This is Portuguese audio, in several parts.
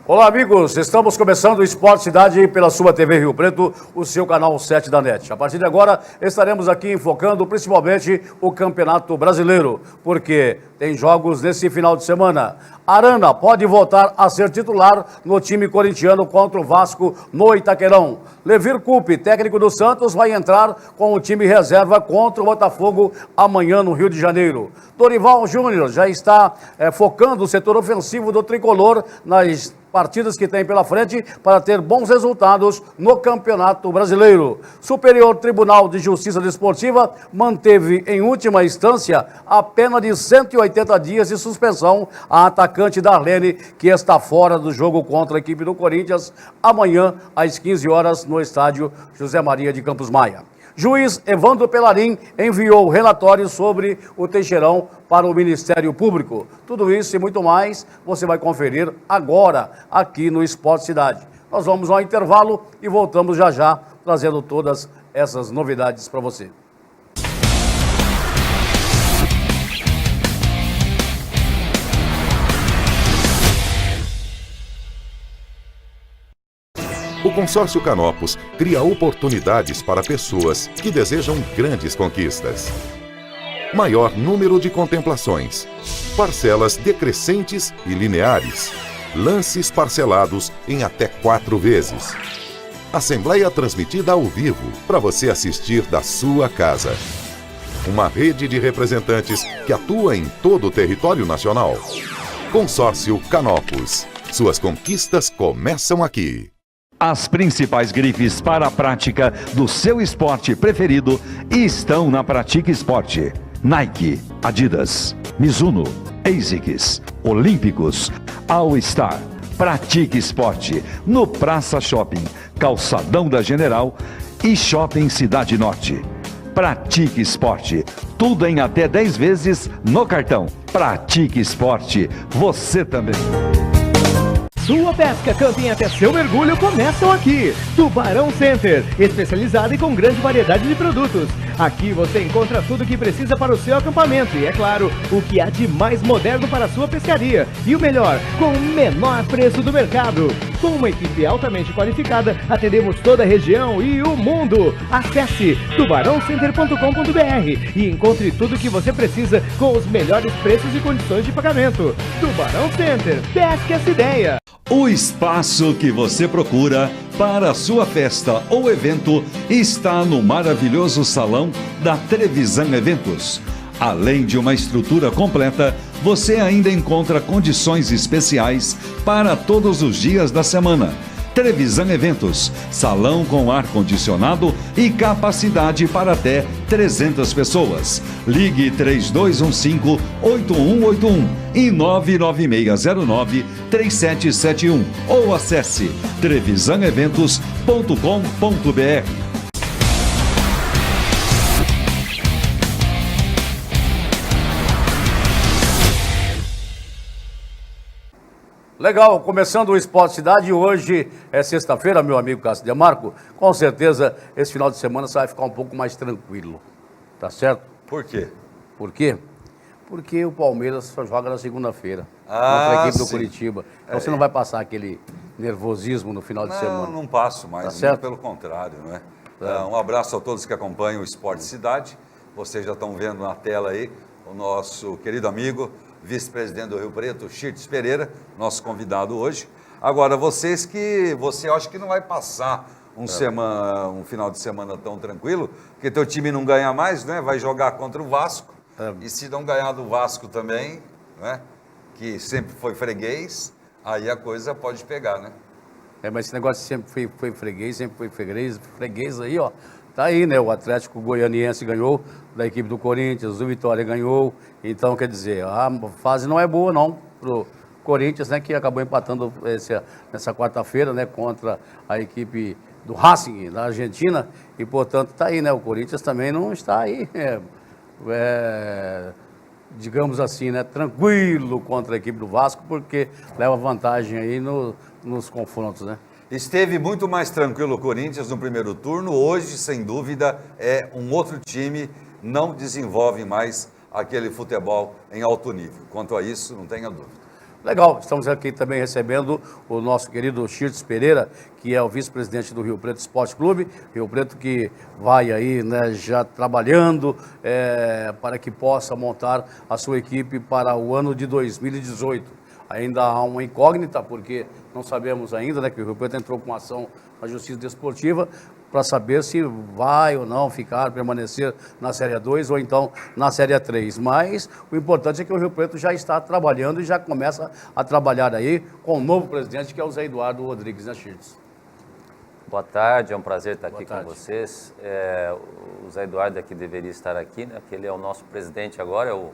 Olá, amigos. Estamos começando o Esporte Cidade pela sua TV Rio Preto, o seu canal 7 da NET. A partir de agora, estaremos aqui enfocando principalmente o Campeonato Brasileiro, porque tem jogos nesse final de semana. Arana pode voltar a ser titular no time corintiano contra o Vasco no Itaquerão. Levir Coupe, técnico do Santos, vai entrar com o time reserva contra o Botafogo amanhã no Rio de Janeiro. Dorival Júnior já está focando o setor ofensivo do tricolor nas partidas que tem pela frente para ter bons resultados no Campeonato Brasileiro. Superior Tribunal de Justiça Desportiva manteve em última instância a pena de 180 dias de suspensão à atacante Darlene, que está fora do jogo contra a equipe do Corinthians amanhã às 15 horas no estádio José Maria de Campos Maia. Juiz Evandro Pelarim enviou relatório sobre o Teixeirão para o Ministério Público. Tudo isso e muito mais você vai conferir agora aqui no Esporte Cidade. Nós vamos ao intervalo e voltamos já já trazendo todas essas novidades para você. O Consórcio Canopus cria oportunidades para pessoas que desejam grandes conquistas. Maior número de contemplações, parcelas decrescentes e lineares, lances parcelados em até 4 vezes. Assembleia transmitida ao vivo para você assistir da sua casa. Uma rede de representantes que atua em todo o território nacional. Consórcio Canopus. Suas conquistas começam aqui. As principais grifes para a prática do seu esporte preferido estão na Pratique Esporte. Nike, Adidas, Mizuno, ASICS, Olímpicos, All Star. Pratique Esporte no Praça Shopping, Calçadão da General e Shopping Cidade Norte. Pratique Esporte, tudo em até 10 vezes no cartão. Pratique Esporte, você também. Sua pesca, camping até seu mergulho começam aqui. Tubarão Center, especializado e com grande variedade de produtos. Aqui você encontra tudo o que precisa para o seu acampamento e, é claro, o que há de mais moderno para a sua pescaria. E o melhor, com o menor preço do mercado. Com uma equipe altamente qualificada, atendemos toda a região e o mundo. Acesse tubarãocenter.com.br e encontre tudo o que você precisa com os melhores preços e condições de pagamento. Tubarão Center, pesque essa ideia. O espaço que você procura para a sua festa ou evento está no maravilhoso salão da Trevisan Eventos. Além de uma estrutura completa, você ainda encontra condições especiais para todos os dias da semana. Trevisan Eventos, salão com ar-condicionado e capacidade para até 300 pessoas. Ligue 3215-8181 e 99609-3771 ou acesse trevisaneventos.com.br. Legal, começando o Esporte Cidade, hoje é sexta-feira, meu amigo Cássio Demarco, com certeza esse final de semana você vai ficar um pouco mais tranquilo, tá certo? Por quê? Por quê? Porque o Palmeiras só joga na segunda-feira, contra a equipe do Curitiba, então você não vai passar aquele nervosismo no final de semana. Não passo mais, tá certo? Pelo contrário, não é? Um abraço a todos que acompanham o Esporte Cidade, vocês já estão vendo na tela aí o nosso querido amigo, vice-presidente do Rio Preto, Chirtes Pereira, nosso convidado hoje. Agora, você acha que não vai passar um final de semana tão tranquilo, porque teu time não ganha mais, né? Vai jogar contra o Vasco, e se não ganhar do Vasco também, né? Que sempre foi freguês, aí a coisa pode pegar, né? Mas esse negócio sempre foi freguês aí, ó. Tá aí, né? O Atlético Goianiense ganhou da equipe do Corinthians, o Vitória ganhou. Então, quer dizer, a fase não é boa, não, pro Corinthians, né? Que acabou empatando nessa quarta-feira, né? Contra a equipe do Racing, da Argentina. E, portanto, tá aí, né? O Corinthians também não está aí, digamos assim, né? Tranquilo contra a equipe do Vasco, porque leva vantagem aí nos confrontos, né? Esteve muito mais tranquilo o Corinthians no primeiro turno, hoje, sem dúvida, é um outro time, não desenvolve mais aquele futebol em alto nível. Quanto a isso, não tenha dúvida. Legal, estamos aqui também recebendo o nosso querido Shirts Pereira, que é o vice-presidente do Rio Preto Esporte Clube. Rio Preto que vai aí, né, já trabalhando para que possa montar a sua equipe para o ano de 2018. Ainda há uma incógnita, porque não sabemos ainda, né, que o Rio Preto entrou com uma ação na Justiça Desportiva para saber se vai ou não permanecer na Série 2 ou então na Série 3. Mas o importante é que o Rio Preto já está trabalhando e já começa a trabalhar aí com o novo presidente, que é o Zé Eduardo Rodrigues, né, Shirts? Boa tarde, é um prazer estar Boa aqui tarde. com vocês. O Zé Eduardo aqui deveria estar aqui, né? Porque ele é o nosso presidente agora, é o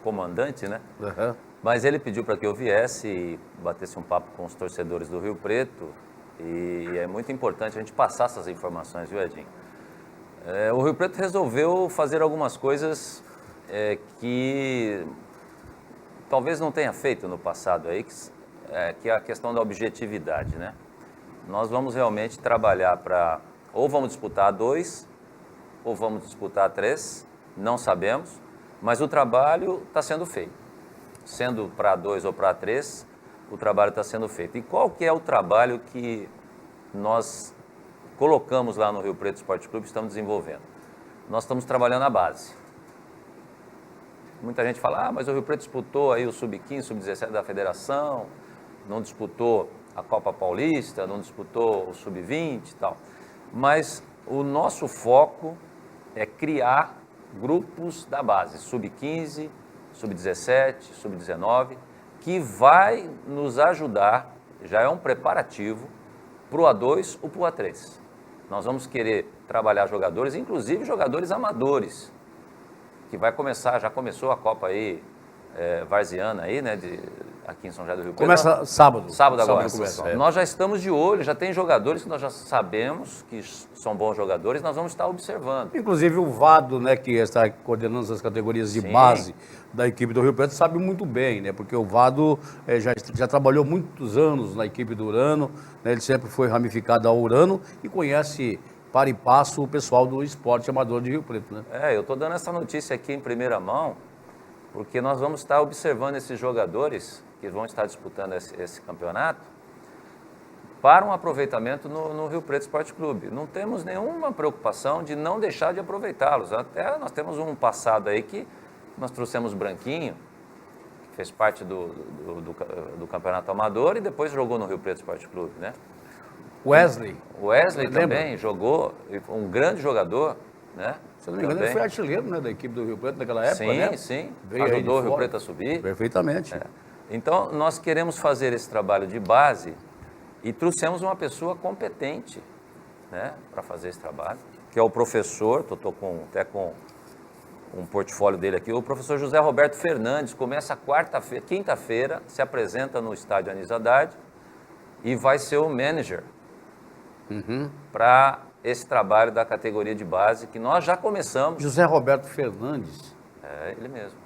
comandante, né? Uhum. Mas ele pediu para que eu viesse e batesse um papo com os torcedores do Rio Preto. E é muito importante a gente passar essas informações, viu, Edinho? O Rio Preto resolveu fazer algumas coisas que talvez não tenha feito no passado aí, que é a questão da objetividade, né? Nós vamos realmente trabalhar para, ou vamos disputar a 2, ou vamos disputar a 3, não sabemos, mas o trabalho está sendo feito. Sendo para a 2 ou para a 3, o trabalho está sendo feito. E qual que é o trabalho que nós colocamos lá no Rio Preto Esporte Clube e estamos desenvolvendo? Nós estamos trabalhando a base. Muita gente fala, mas o Rio Preto disputou aí o Sub-15, Sub-17 da federação, não disputou a Copa Paulista, não disputou o Sub-20 e tal. Mas o nosso foco é criar grupos da base, Sub-15, Sub-17, Sub-19, que vai nos ajudar, já é um preparativo, para o A2 ou para o A3. Nós vamos querer trabalhar jogadores, inclusive jogadores amadores, que vai começar, já começou a Copa aí, varziana aí, né, aqui em São José do Rio Preto. Começa sábado. Sábado agora. Começa, Nós já estamos de olho, já tem jogadores que nós já sabemos que são bons jogadores, nós vamos estar observando. Inclusive o Vado, né, que está coordenando as categorias de Sim. base da equipe do Rio Preto, sabe muito bem, né, porque o Vado já trabalhou muitos anos na equipe do Urano, né, ele sempre foi ramificado ao Urano e conhece para e passo o pessoal do esporte amador de Rio Preto, né? Eu estou dando essa notícia aqui em primeira mão, porque nós vamos estar observando esses jogadores que vão estar disputando esse campeonato para um aproveitamento no Rio Preto Esporte Clube. Não temos nenhuma preocupação de não deixar de aproveitá-los. Até nós temos um passado aí que nós trouxemos Branquinho, que fez parte do campeonato amador e depois jogou no Rio Preto Esporte Clube, né? Wesley também jogou, um grande jogador, né? Se eu não me engano, ele foi artilheiro, né, da equipe do Rio Preto naquela época, sim, né? Sim, Veio ajudou o Rio Preto a subir. Perfeitamente. Então, nós queremos fazer esse trabalho de base e trouxemos uma pessoa competente, né, para fazer esse trabalho, que é o professor, estou até com um portfólio dele aqui, o professor José Roberto Fernandes, começa quinta-feira, se apresenta no estádio Anísio Haddad e vai ser o manager para esse trabalho da categoria de base, que nós já começamos. José Roberto Fernandes. É, ele mesmo.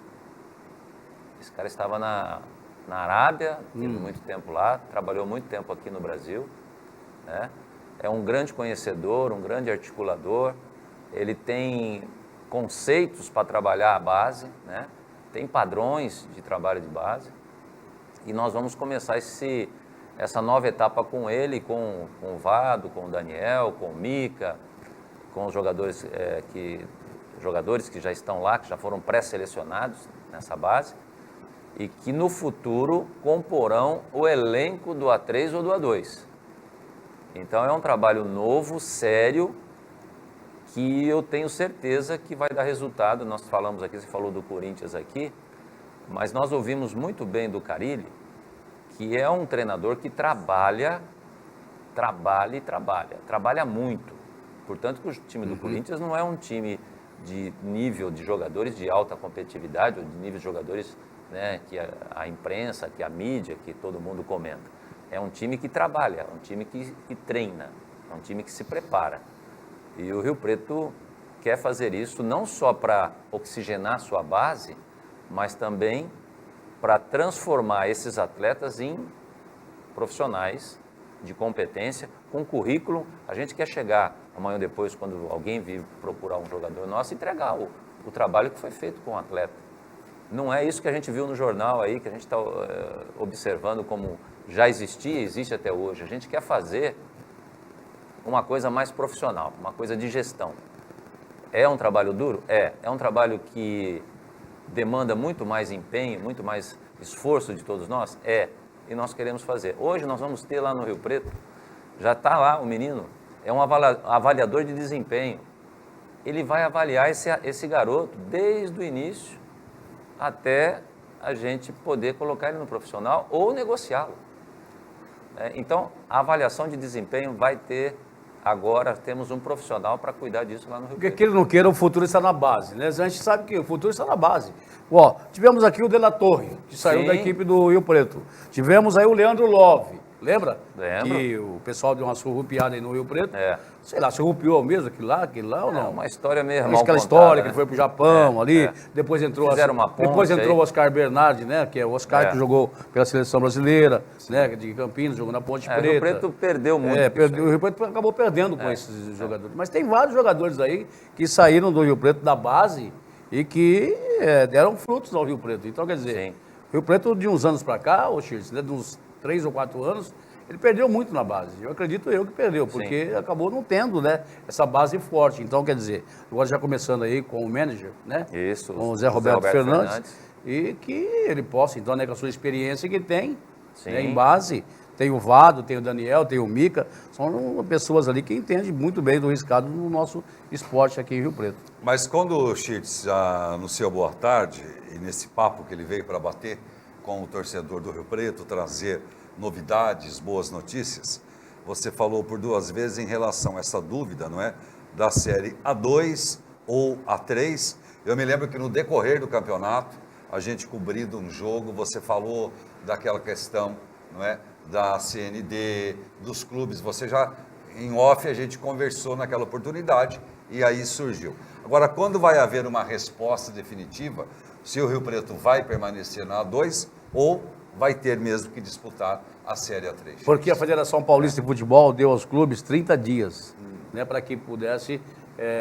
Esse cara estava na Arábia, teve muito tempo lá, trabalhou muito tempo aqui no Brasil, né? É um grande conhecedor, um grande articulador, ele tem conceitos para trabalhar a base, né? Tem padrões de trabalho de base, e nós vamos começar essa nova etapa com ele, com o Vado, com o Daniel, com o Mica, com os jogadores que já estão lá, que já foram pré-selecionados nessa base, e que no futuro comporão o elenco do A3 ou do A2. Então é um trabalho novo, sério, que eu tenho certeza que vai dar resultado. Nós falamos aqui, você falou do Corinthians aqui, mas nós ouvimos muito bem do Carille, que é um treinador que trabalha muito. Portanto, o time do Corinthians não é um time de nível de jogadores de alta competitividade, ou de nível de jogadores, né, que a imprensa, que a mídia, que todo mundo comenta. É um time que trabalha, é um time que treina, é um time que se prepara. E o Rio Preto quer fazer isso não só para oxigenar sua base, mas também para transformar esses atletas em profissionais de competência, com currículo. A gente quer chegar amanhã ou depois, quando alguém vir procurar um jogador nosso, entregar o trabalho que foi feito com o atleta. Não é isso que a gente viu no jornal aí, que a gente está observando como já existia e existe até hoje. A gente quer fazer uma coisa mais profissional, uma coisa de gestão. É um trabalho duro? É um trabalho que demanda muito mais empenho, muito mais esforço de todos nós? E nós queremos fazer. Hoje nós vamos ter lá no Rio Preto, já está lá o menino, é um avaliador de desempenho. Ele vai avaliar esse garoto desde o início até a gente poder colocar ele no profissional ou negociá-lo. Então, a avaliação de desempenho vai ter, agora temos um profissional para cuidar disso lá no Rio Preto. Porque queira ou não queira, o futuro está na base, né? A gente sabe que o futuro está na base. Ó, tivemos aqui o De La Torre, que saiu Sim. da equipe do Rio Preto. Tivemos aí o Leandro Love, lembra? Lembro. Que o pessoal deu uma surrupiada aí no Rio Preto. É. Sei lá, surrupiou mesmo aquilo lá ou É não? uma história meio mal Aquela contada, história né? que ele foi pro Japão ali, É. depois entrou Fizeram uma ponte depois entrou aí. o Oscar Bernardi, né? Que é o Oscar É. que jogou pela seleção brasileira, né? De Campinas, jogou na Ponte O Preta. Rio Preto perdeu muito. com isso Perdeu, aí. o Rio Preto acabou perdendo com esses jogadores. Mas tem vários jogadores aí que saíram do Rio Preto da base e que deram frutos ao Rio Preto. Então, quer dizer, Sim. o Rio Preto de uns anos para cá, ô Chirtes, né, de uns 3 ou 4 anos, ele perdeu muito na base. Eu acredito que perdeu, porque acabou não tendo, né, essa base forte. Então, quer dizer, agora já começando aí com o manager, né? Isso, Com o Zé Roberto Fernandes. E que ele possa, então, né, com a sua experiência que tem, Sim. né, em base. Tem o Vado, tem o Daniel, tem o Mica. São pessoas ali que entendem muito bem do riscado no nosso esporte aqui em Rio Preto. Mas quando o Chirtes já anunciou boa tarde, e nesse papo que ele veio para bater com o torcedor do Rio Preto, trazer novidades, boas notícias, você falou por 2 vezes em relação a essa dúvida, não é? Da série A2 ou A3. Eu me lembro que no decorrer do campeonato, a gente cobrindo um jogo, você falou daquela questão, não é? Da CND, dos clubes, você já, em off, a gente conversou naquela oportunidade e aí surgiu. Agora, quando vai haver uma resposta definitiva, se o Rio Preto vai permanecer na A2 ou vai ter mesmo que disputar a Série A3? Porque a Federação Paulista de Futebol deu aos clubes 30 dias, né, para que pudesse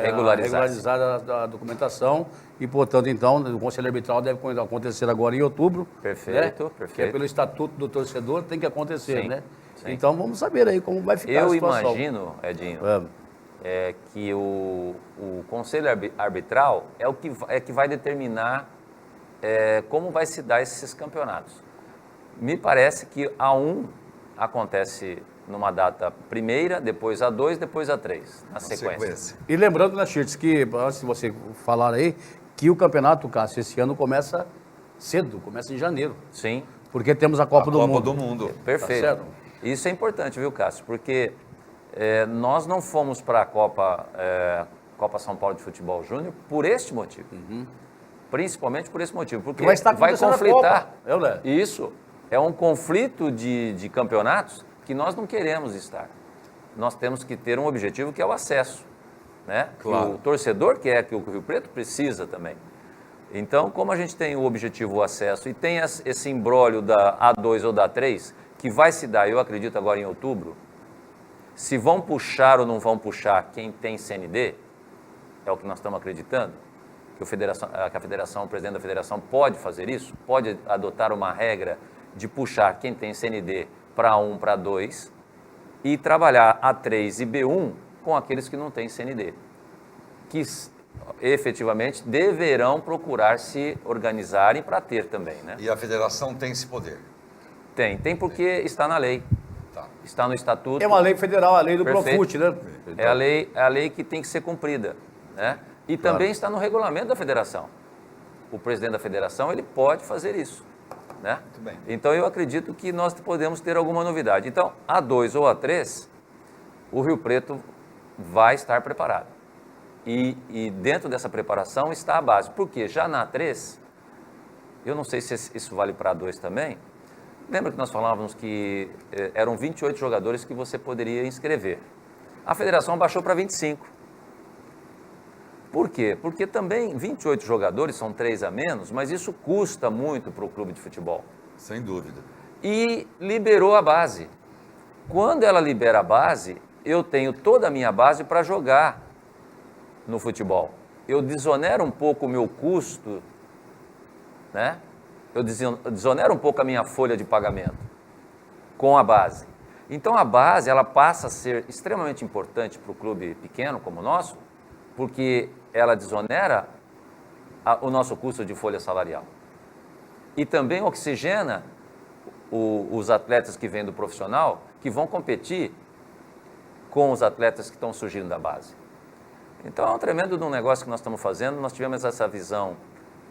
regularizar a documentação e, portanto, então, o Conselho Arbitral deve acontecer agora em outubro. Perfeito, né, perfeito. Que é pelo Estatuto do Torcedor, tem que acontecer, Sim, né? sim. Então, vamos saber aí como vai ficar a Eu situação. imagino, Edinho, É. que o Conselho Arbitral é que vai determinar como vai se dar esses campeonatos. Me parece que a 1 acontece numa data primeira, depois a 2, depois a 3, na sequência. E lembrando, né, Chirtes, que antes de você falar aí, que o campeonato, Cássio, esse ano começa cedo, começa em janeiro. Sim, Porque temos a Copa do Mundo. do Mundo. perfeito. certo? Isso é importante, viu, Cássio? Porque nós não fomos para a Copa São Paulo de Futebol Júnior por este motivo. Principalmente por esse motivo. Porque Vai estar vai acontecendo a conflitar. Copa, é, né? Isso. É um conflito de campeonatos que nós não queremos estar. Nós temos que ter um objetivo que é o acesso, né? Claro. Que o torcedor quer, que o Rio Preto precisa também. Então, como a gente tem o objetivo, o acesso, e tem esse imbróglio da A2 ou da A3, que vai se dar, eu acredito, agora em outubro, se vão puxar ou não vão puxar quem tem CND, é o que nós estamos acreditando, que a federação, o presidente da federação pode fazer isso, pode adotar uma regra de puxar quem tem CND para 1, para 2 e trabalhar A3 e B1 com aqueles que não têm CND, que efetivamente deverão procurar se organizarem para ter também, né? E a federação tem esse poder. Tem porque está na lei, Tá. está no estatuto. É uma lei federal, a lei do Perfeito. Profut, né? É a lei que tem que ser cumprida, né? E também está no regulamento da federação. O presidente da federação, ele pode fazer isso, né? Muito bem. Então, eu acredito que nós podemos ter alguma novidade. Então, A2 ou A3, o Rio Preto vai estar preparado. E dentro dessa preparação está a base. Porque já na A3, eu não sei se isso vale para A2 também, lembra que nós falávamos que eram 28 jogadores que você poderia inscrever. A federação baixou para 25. Por quê? Porque também 28 jogadores, são 3 a menos, mas isso custa muito para o clube de futebol. Sem dúvida. E liberou a base. Quando ela libera a base, eu tenho toda a minha base para jogar no futebol. Eu desonero um pouco o meu custo né? Eu desonero um pouco a minha folha de pagamento com a base. Então a base ela passa a ser extremamente importante para o clube pequeno como o nosso, porque ela desonera o nosso custo de folha salarial. E também oxigena os atletas que vêm do profissional, que vão competir com os atletas que estão surgindo da base. Então é um tremendo de um negócio que nós estamos fazendo. Nós tivemos essa visão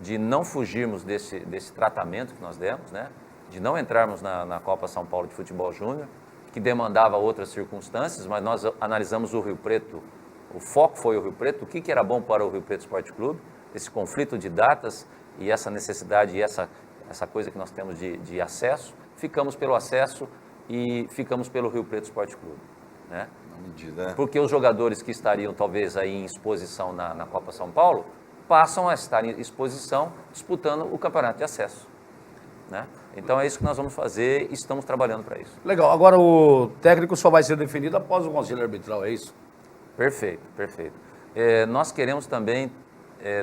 de não fugirmos desse tratamento que nós demos, né? De não entrarmos na Copa São Paulo de Futebol Júnior, que demandava outras circunstâncias, mas nós analisamos o Rio Preto, o foco foi o Rio Preto, o que era bom para o Rio Preto Esporte Clube, esse conflito de datas e essa necessidade e essa coisa que nós temos de acesso, ficamos pelo acesso e ficamos pelo Rio Preto Esporte Clube, né? Medida, né? Porque os jogadores que estariam talvez aí em exposição na Copa São Paulo, passam a estar em exposição disputando o campeonato de acesso, né? Então é isso que nós vamos fazer e estamos trabalhando para isso. Legal. Agora o técnico só vai ser definido após o conselho arbitral, é isso? Perfeito, perfeito. Nós queremos também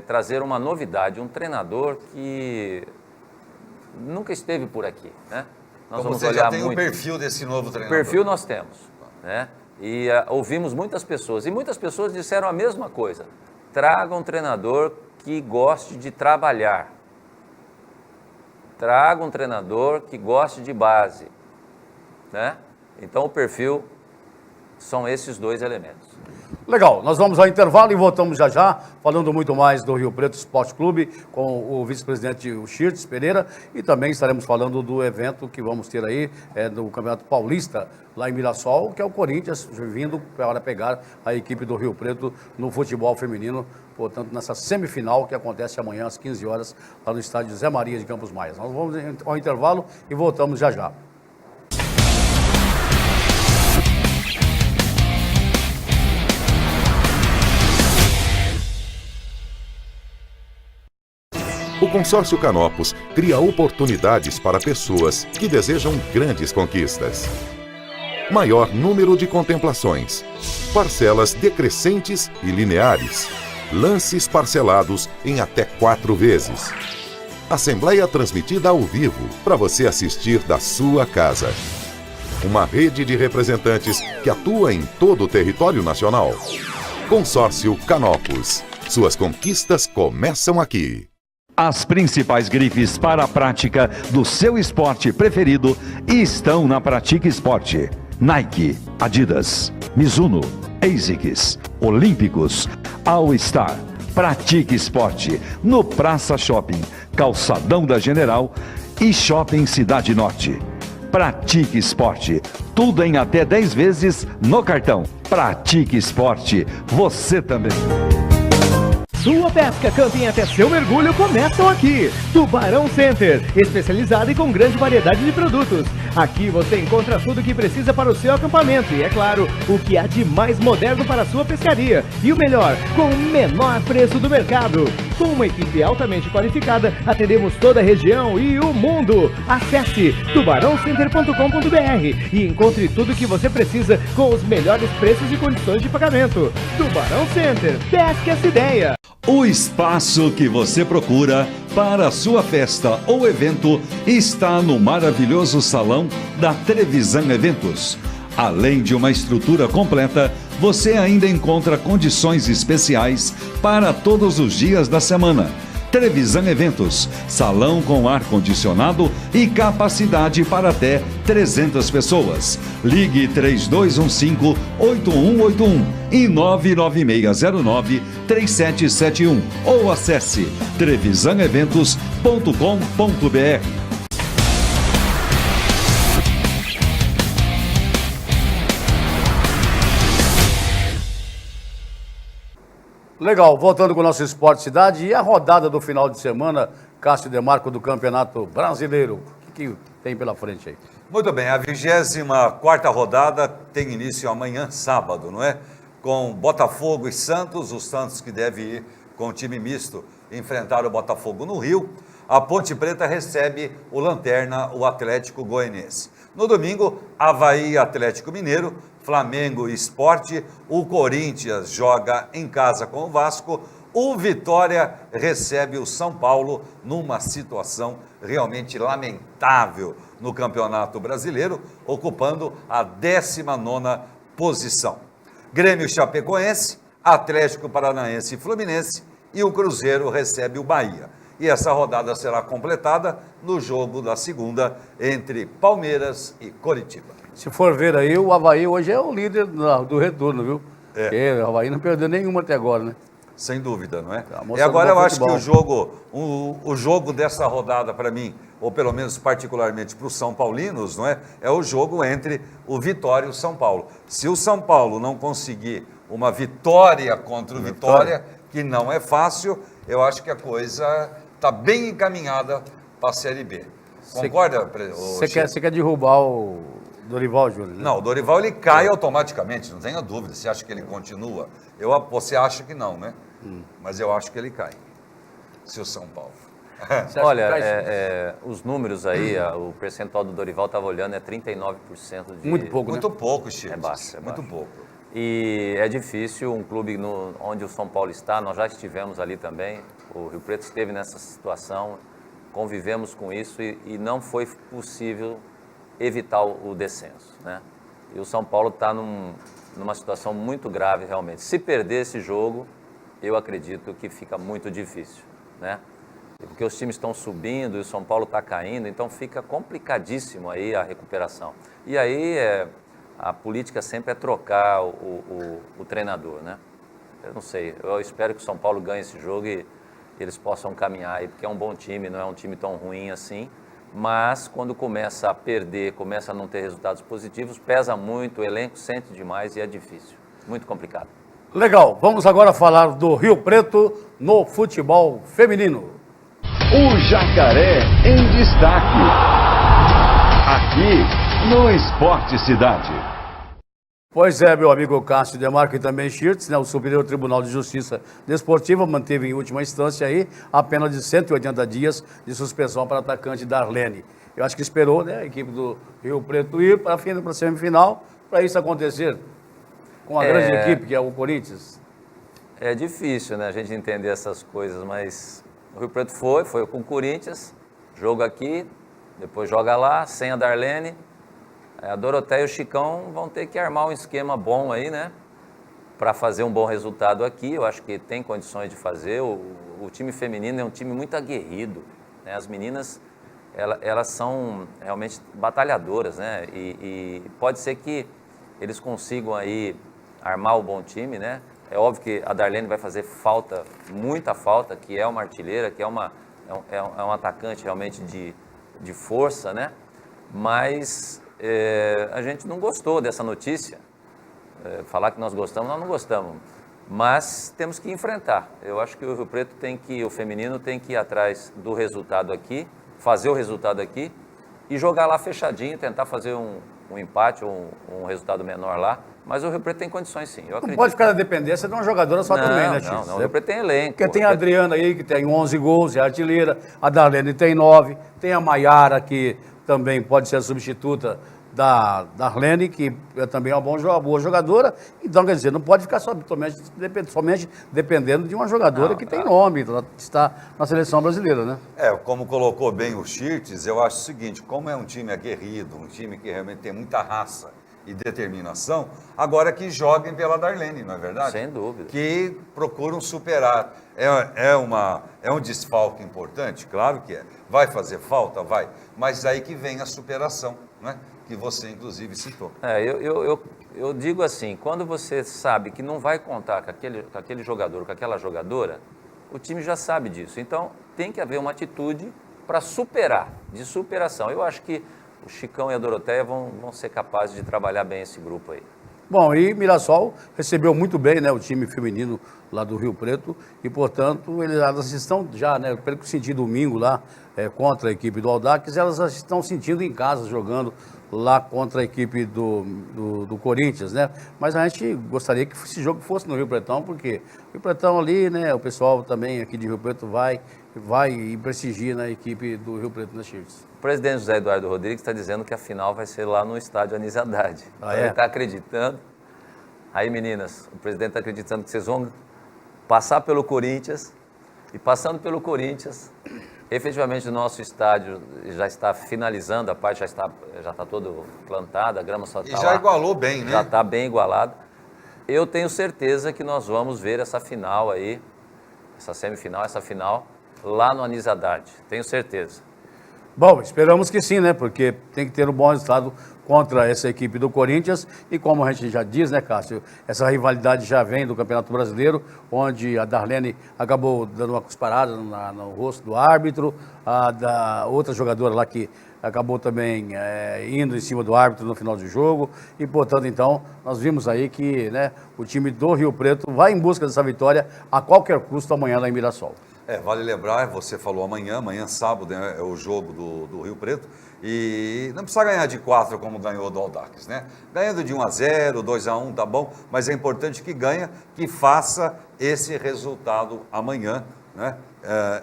trazer uma novidade, um treinador que nunca esteve por aqui, né? Nós Como vamos você olhar já tem muito. o perfil desse novo O treinador. perfil nós temos, né? E ouvimos muitas pessoas, e muitas pessoas disseram a mesma coisa. Traga um treinador que goste de trabalhar. Traga um treinador que goste de base, né? Então o perfil são esses dois elementos. Legal, nós vamos ao intervalo e voltamos já já, falando muito mais do Rio Preto Esporte Clube, com o vice-presidente Shirts Pereira, e também estaremos falando do evento que vamos ter aí, do Campeonato Paulista, lá em Mirassol, que é o Corinthians, vindo para pegar a equipe do Rio Preto no futebol feminino, portanto, nessa semifinal que acontece amanhã às 15 horas, lá no estádio Zé Maria de Campos Maias. Nós vamos ao intervalo e voltamos já já. O Consórcio Canopus cria oportunidades para pessoas que desejam grandes conquistas. Maior número de contemplações, parcelas decrescentes e lineares, lances parcelados em até 4 vezes. Assembleia transmitida ao vivo para você assistir da sua casa. Uma rede de representantes que atua em todo o território nacional. Consórcio Canopus. Suas conquistas começam aqui. As principais grifes para a prática do seu esporte preferido estão na Pratique Esporte. Nike, Adidas, Mizuno, ASICS, Olímpicos, All Star. Pratique Esporte no Praça Shopping, Calçadão da General e Shopping Cidade Norte. Pratique Esporte, tudo em até 10 vezes no cartão. Pratique Esporte, você também. Sua pesca, camping até seu mergulho começam aqui. Tubarão Center, especializado e com grande variedade de produtos. Aqui você encontra tudo o que precisa para o seu acampamento e, é claro, o que há de mais moderno para a sua pescaria. E o melhor, com o menor preço do mercado. Com uma equipe altamente qualificada, atendemos toda a região e o mundo. Acesse tubarãocenter.com.br e encontre tudo o que você precisa com os melhores preços e condições de pagamento. Tubarão Center, pesque essa ideia. O espaço que você procura para a sua festa ou evento está no maravilhoso salão da Trevisan Eventos. Além de uma estrutura completa, você ainda encontra condições especiais para todos os dias da semana. Trevisan Eventos, salão com ar-condicionado e capacidade para até 300 pessoas. Ligue 3215-8181 e 99609-3771 ou acesse trevisaneventos.com.br. Legal, voltando com o nosso Esporte Cidade e a rodada do final de semana, Cássio Demarco, do Campeonato Brasileiro. O que tem pela frente aí? Muito bem, a 24ª rodada tem início amanhã, sábado, não é? Com Botafogo e Santos, o Santos que deve ir com o time misto enfrentar o Botafogo no Rio. A Ponte Preta recebe o Lanterna, o Atlético Goianiense. No domingo, Avaí e Atlético Mineiro, Flamengo e Sport, o Corinthians joga em casa com o Vasco, o Vitória recebe o São Paulo numa situação realmente lamentável no Campeonato Brasileiro, ocupando a 19ª posição. Grêmio Chapecoense, Atlético Paranaense e Fluminense, e o Cruzeiro recebe o Bahia. E essa rodada será completada no jogo da segunda entre Palmeiras e Coritiba. Se for ver aí, o Avaí hoje é o líder do retorno, viu? Porque o Avaí não perdeu nenhuma até agora, né? Sem dúvida, não é? A E moça agora do eu acho que futebol. o jogo dessa rodada para mim, ou pelo menos particularmente para os São Paulinos, não é? É o jogo entre o Vitória e o São Paulo. Se o São Paulo não conseguir uma vitória contra o Vitória, que não é fácil, eu acho que a coisa está bem encaminhada para a Série B. Concorda? Você quer derrubar o Dorival Júnior, né? Não, o Dorival ele cai automaticamente, não tenha dúvida. Você acha que ele continua? Você acha que não, né? Mas eu acho que ele cai. Se o São Paulo. Você acha Olha, que cai- os números aí, o percentual do Dorival estava olhando, é 39% de... Muito pouco, Muito né? pouco, Chico. É baixo, é Muito baixo. pouco. E é difícil, um clube onde o São Paulo está, nós já estivemos ali também, o Rio Preto esteve nessa situação, convivemos com isso e não foi possível evitar o descenso, né? E o São Paulo está numa situação muito grave realmente. Se perder esse jogo, eu acredito que fica muito difícil, né? Porque os times estão subindo e o São Paulo está caindo, então fica complicadíssimo aí a recuperação. E aí a política sempre é trocar o treinador, né? Eu não sei, eu espero que o São Paulo ganhe esse jogo e eles possam caminhar aí, porque é um bom time, não é um time tão ruim assim, mas quando começa a perder, começa a não ter resultados positivos, pesa muito, o elenco sente demais e é difícil, muito complicado. Legal, vamos agora falar do Rio Preto no futebol feminino. O Jacaré em destaque. Aqui no Esporte Cidade. Pois é, meu amigo Cássio Demarco e também Schirtz, né, o Superior Tribunal de Justiça Desportiva manteve em última instância aí a pena de 180 dias de suspensão para o atacante Darlene. Eu acho que esperou, né, a equipe do Rio Preto ir para a semifinal para isso acontecer com a grande equipe que é o Corinthians. É difícil, né, a gente entender essas coisas, mas o Rio Preto foi com o Corinthians, jogo aqui, depois joga lá, sem a Darlene. A Doroteia e o Chicão vão ter que armar um esquema bom aí, né? Para fazer um bom resultado aqui. Eu acho que tem condições de fazer. O time feminino é um time muito aguerrido, né? As meninas, elas são realmente batalhadoras, né? E pode ser que eles consigam aí armar o bom time, né? É óbvio que a Darlene vai fazer falta, muita falta, que é uma artilheira, que é um atacante realmente de força, né? Mas a gente não gostou dessa notícia. Falar que nós gostamos, nós não gostamos. Mas temos que enfrentar. Eu acho que o Rio Preto o feminino tem que ir atrás do resultado aqui, fazer o resultado aqui e jogar lá fechadinho, tentar fazer um empate ou um resultado menor lá. Mas o Rio Preto tem condições sim, eu acredito. Não pode ficar na dependência de uma jogadora só também, né, Schirtz? Não, o Rio Preto tem elenco. Porque tem a Adriana aí, que tem 11 gols, é artilheira, a Darlene tem 9, tem a Maiara, que também pode ser a substituta da Darlene, que é também uma boa jogadora. Então, quer dizer, não pode ficar somente dependendo de uma jogadora que tem nome, está na seleção brasileira, né? Como colocou bem o Schirtz, eu acho o seguinte, como é um time aguerrido, um time que realmente tem muita raça e determinação, agora que joguem pela Darlene, não é verdade? Sem dúvida. Que procuram superar. É um desfalque importante? Claro que é. Vai fazer falta? Vai. Mas aí que vem a superação, né? Que você, inclusive, citou. Eu digo assim, quando você sabe que não vai contar com aquele jogador, com aquela jogadora, o time já sabe disso. Então, tem que haver uma atitude para superar, de superação. Eu acho que o Chicão e a Doroteia vão ser capazes de trabalhar bem esse grupo aí. Bom, e Mirassol recebeu muito bem, né, o time feminino lá do Rio Preto e, portanto, elas estão já, né, pelo que senti domingo lá contra a equipe do Audax, elas estão sentindo em casa jogando lá contra a equipe do Corinthians, né? Mas a gente gostaria que esse jogo fosse no Rio Pretão, porque o Rio Pretão ali, né, o pessoal também aqui de Rio Preto vai e prestigia na equipe do Rio Preto, na Schirtz. O presidente José Eduardo Rodrigues está dizendo que a final vai ser lá no estádio Anísio Haddad. Então, ele está acreditando. Aí, meninas, o presidente está acreditando que vocês vão passar pelo Corinthians, e passando pelo Corinthians, efetivamente o nosso estádio já está finalizando, a parte já está todo plantada, a grama só está E já igualou bem, né? já está bem igualado. Eu tenho certeza que nós vamos ver essa final aí, essa semifinal, essa final, lá no Anísio Haddad. Tenho certeza. Bom, esperamos que sim, né? Porque tem que ter um bom resultado contra essa equipe do Corinthians. E como a gente já diz, né, Cássio? Essa rivalidade já vem do Campeonato Brasileiro, onde a Darlene acabou dando uma cusparada no rosto do árbitro, a da outra jogadora lá que acabou também indo em cima do árbitro no final do jogo. E, portanto, então, nós vimos aí que, né, o time do Rio Preto vai em busca dessa vitória a qualquer custo amanhã lá em Mirassol. Vale lembrar, você falou amanhã sábado, né, é o jogo do Rio Preto, e não precisa ganhar de 4 como ganhou do Audax, né? Ganhando de 1-0, 2-1, tá bom, mas é importante que ganhe, que faça esse resultado amanhã, né,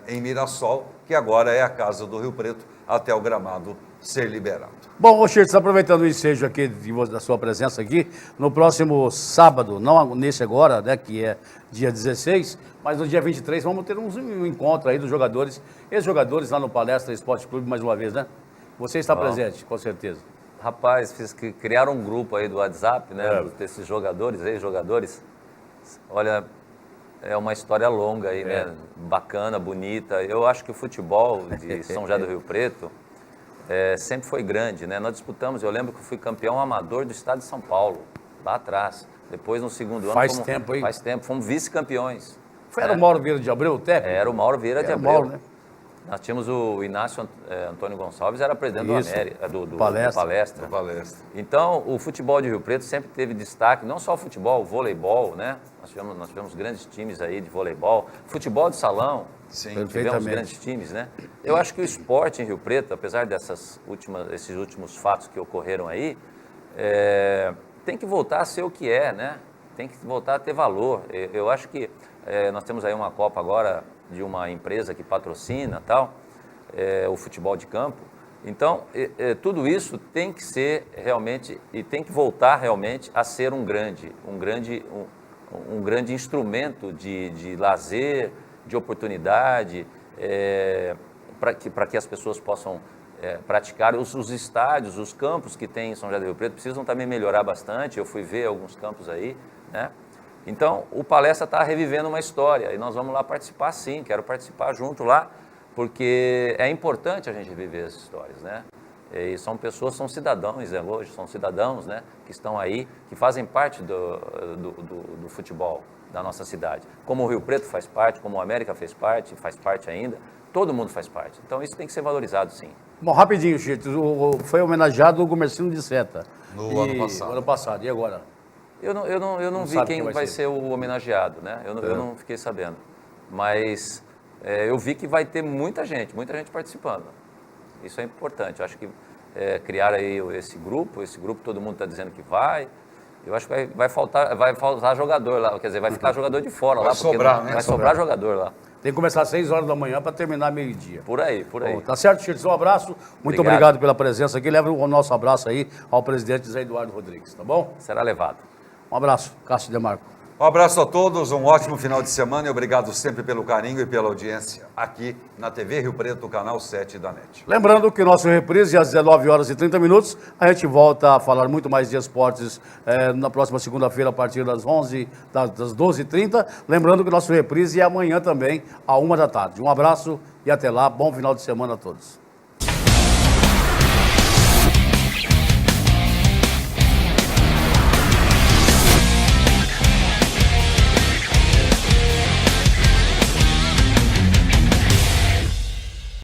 em Mirassol, que agora é a casa do Rio Preto, até o gramado ser liberado. Bom, Chirtes, aproveitando o ensejo aqui da sua presença aqui, no próximo sábado, não nesse agora, né, que é dia 16, mas no dia 23 vamos ter um encontro aí dos jogadores, ex-jogadores lá no Palestra Esporte Clube mais uma vez, né? Você está presente, com certeza. Rapaz, criaram um grupo aí do WhatsApp, né, desses jogadores, ex-jogadores. Olha, é uma história longa aí, né? Bacana, bonita. Eu acho que o futebol de São José do Rio Preto sempre foi grande, né? Nós disputamos, eu lembro que eu fui campeão amador do estado de São Paulo, lá atrás. Depois, no segundo ano... Faz tempo, hein? Faz tempo, fomos vice-campeões. Era o Mauro Vieira de Abreu, o técnico? Era o Mauro Vieira de Abreu. Mauro, né? Nós tínhamos o Inácio Antônio Gonçalves, era presidente do Palestra. do Palestra. Então, o futebol de Rio Preto sempre teve destaque, não só o futebol, o voleibol, né? Nós tivemos grandes times aí de voleibol, futebol de salão, Sim, tivemos grandes times, né? Eu acho que o esporte em Rio Preto, apesar esses últimos fatos que ocorreram aí, tem que voltar a ser o que é, né? Tem que voltar a ter valor. Eu acho que nós temos aí uma Copa agora de uma empresa que patrocina tal, o futebol de campo. Então, tudo isso tem que ser realmente, e tem que voltar realmente a ser um grande instrumento de lazer, de oportunidade, para que as pessoas possam praticar. Os estádios, os campos que tem em São José do Rio Preto precisam também melhorar bastante. Eu fui ver alguns campos aí, né? Então, o Palestra está revivendo uma história e nós vamos lá participar sim, quero participar junto lá, porque é importante a gente viver essas histórias, né? E são pessoas, são cidadãos, né? Hoje são cidadãos, né, que estão aí, que fazem parte do futebol da nossa cidade. Como o Rio Preto faz parte, como o América faz parte ainda, todo mundo faz parte. Então, isso tem que ser valorizado sim. Bom, rapidinho, Chirtes, foi homenageado o Comerciante de Seta. No ano passado. Ano passado, e agora? Eu não vi quem vai ser o homenageado, né? Eu não fiquei sabendo. Mas eu vi que vai ter muita gente participando. Isso é importante. Eu acho que criar aí esse grupo todo mundo está dizendo que vai. Eu acho que vai faltar jogador lá, quer dizer, vai ficar jogador de fora lá. Vai sobrar, né? Vai sobrar jogador lá. Tem que começar às 6 horas da manhã para terminar meio-dia. Por aí. Bom, tá certo, Chirtes? Um abraço. Muito obrigado pela presença aqui. Leva o nosso abraço aí ao presidente Zé Eduardo Rodrigues, tá bom? Será levado. Um abraço, Cássio Demarco. Um abraço a todos, um ótimo final de semana e obrigado sempre pelo carinho e pela audiência aqui na TV Rio Preto, canal 7 da NET. Lembrando que o nosso reprise às 19 horas e 30 minutos, a gente volta a falar muito mais de esportes na próxima segunda-feira a partir das 12h30. Lembrando que o nosso reprise é amanhã também, à 1 da tarde. Um abraço e até lá, bom final de semana a todos.